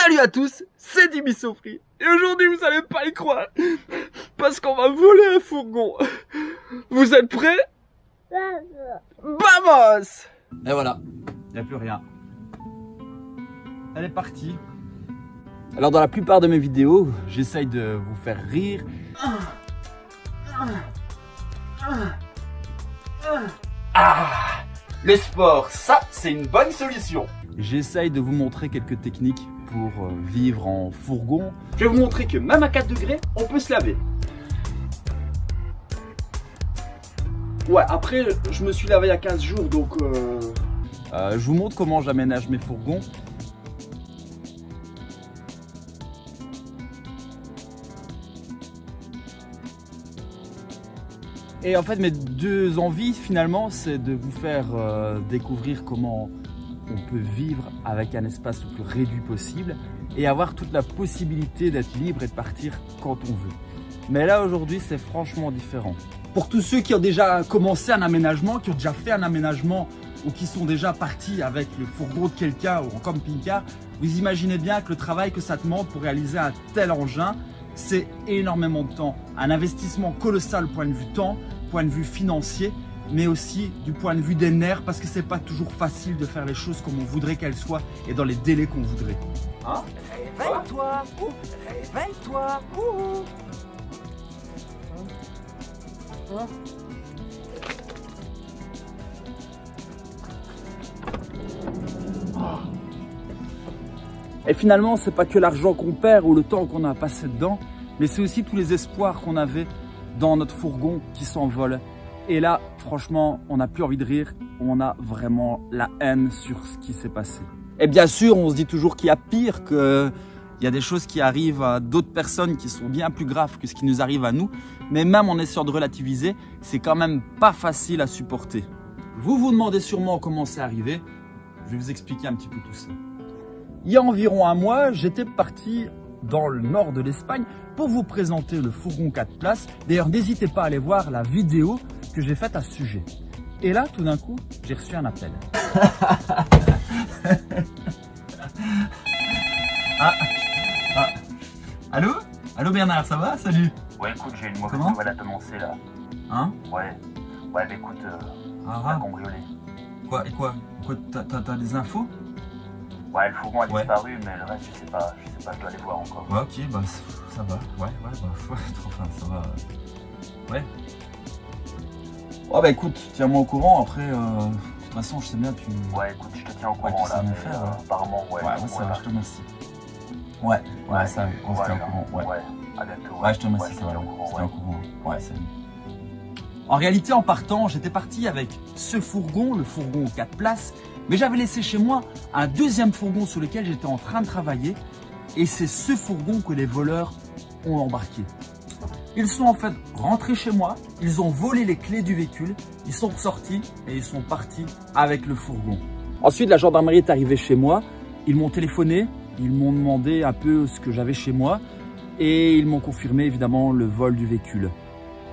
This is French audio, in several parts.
Salut à tous, c'est Dimi Sofri. Et aujourd'hui, vous allez pas y croire, parce qu'on va voler un fourgon. Vous êtes prêts? Vamos! Et voilà, il n'y a plus rien. Elle est partie. Alors dans la plupart de mes vidéos, j'essaye de vous faire rire. Le sport, ça c'est une bonne solution. J'essaye de vous montrer quelques techniques pour vivre en fourgon. Je vais vous montrer que même à 4 degrés, on peut se laver. Ouais, après je me suis lavé il y a 15 jours, donc je vous montre comment j'aménage mes fourgons. Et en fait, mes deux envies, finalement, c'est de vous faire découvrir comment on peut vivre avec un espace le plus réduit possible et avoir toute la possibilité d'être libre et de partir quand on veut. Mais là, aujourd'hui, c'est franchement différent. Pour tous ceux qui ont déjà commencé un aménagement, qui ont déjà fait un aménagement ou qui sont déjà partis avec le fourgon de quelqu'un ou en camping-car, vous imaginez bien que le travail que ça demande pour réaliser un tel engin, c'est énormément de temps. Un investissement colossal au point de vue temps, point de vue financier, mais aussi du point de vue des nerfs, parce que c'est pas toujours facile de faire les choses comme on voudrait qu'elles soient et dans les délais qu'on voudrait. Hein? Réveille-toi! Réveille-toi! Hein? Et finalement, c'est pas que l'argent qu'on perd ou le temps qu'on a passé dedans, mais c'est aussi tous les espoirs qu'on avait dans notre fourgon qui s'envolent. Et là, franchement, on n'a plus envie de rire, on a vraiment la haine sur ce qui s'est passé. Et bien sûr, on se dit toujours qu'il y a pire, qu'il y a des choses qui arrivent à d'autres personnes qui sont bien plus graves que ce qui nous arrive à nous. Mais même en essayant de relativiser, c'est quand même pas facile à supporter. Vous vous demandez sûrement comment c'est arrivé. Je vais vous expliquer un petit peu tout ça. Il y a environ un mois, j'étais parti dans le nord de l'Espagne pour vous présenter le fourgon 4 places. D'ailleurs, n'hésitez pas à aller voir la vidéo que j'ai faite à ce sujet. Et là, tout d'un coup, j'ai reçu un appel. Allô? Allô Bernard, ça va? Salut. Ouais, écoute, j'ai une mauvaise nouvelle à t'annoncer là. Hein? Ouais, mais écoute, on a cambriolé. Quoi? Et quoi? T'as des infos? Ouais, le fourgon a disparu, mais le reste, je sais pas, je dois aller voir encore. Ouais, ok, bah ça va. Enfin, ça va. Ouais. Oh bah écoute, tiens-moi au courant, après, de toute façon, je sais bien, tu... Ouais, écoute, je te tiens au courant là, mais faire, apparemment, ouais. Ouais, ça va, je te remercie. Ouais, ça, on se tient au courant, ouais. À bientôt. Ouais, je te remercie, ça va, on se tient au courant. Ouais, salut. En réalité, en partant, j'étais parti avec ce fourgon, le fourgon 4 places, mais j'avais laissé chez moi un deuxième fourgon sur lequel j'étais en train de travailler, et c'est ce fourgon que les voleurs ont embarqué. Ils sont en fait rentrés chez moi, ils ont volé les clés du véhicule, ils sont ressortis et ils sont partis avec le fourgon. Ensuite, la gendarmerie est arrivée chez moi, ils m'ont téléphoné, ils m'ont demandé un peu ce que j'avais chez moi et ils m'ont confirmé évidemment le vol du véhicule.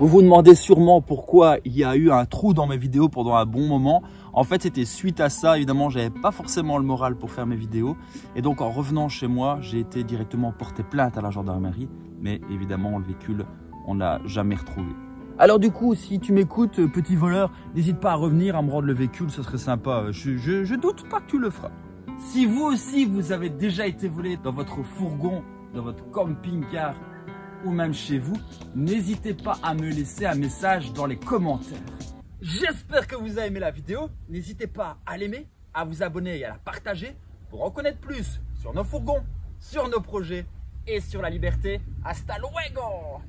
Vous vous demandez sûrement pourquoi il y a eu un trou dans mes vidéos pendant un bon moment. En fait, c'était suite à ça. Évidemment, j'avais pas forcément le moral pour faire mes vidéos. Et donc, en revenant chez moi, j'ai été directement porter plainte à la gendarmerie. Mais évidemment, le véhicule, on l'a jamais retrouvé. Alors du coup, si tu m'écoutes, petit voleur, n'hésite pas à revenir, à me rendre le véhicule, ce serait sympa. Je doute pas que tu le feras. Si vous aussi, vous avez déjà été volé dans votre fourgon, dans votre camping-car, ou même chez vous, n'hésitez pas à me laisser un message dans les commentaires. J'espère que vous avez aimé la vidéo. N'hésitez pas à l'aimer, à vous abonner et à la partager pour en connaître plus sur nos fourgons, sur nos projets et sur la liberté. Hasta luego!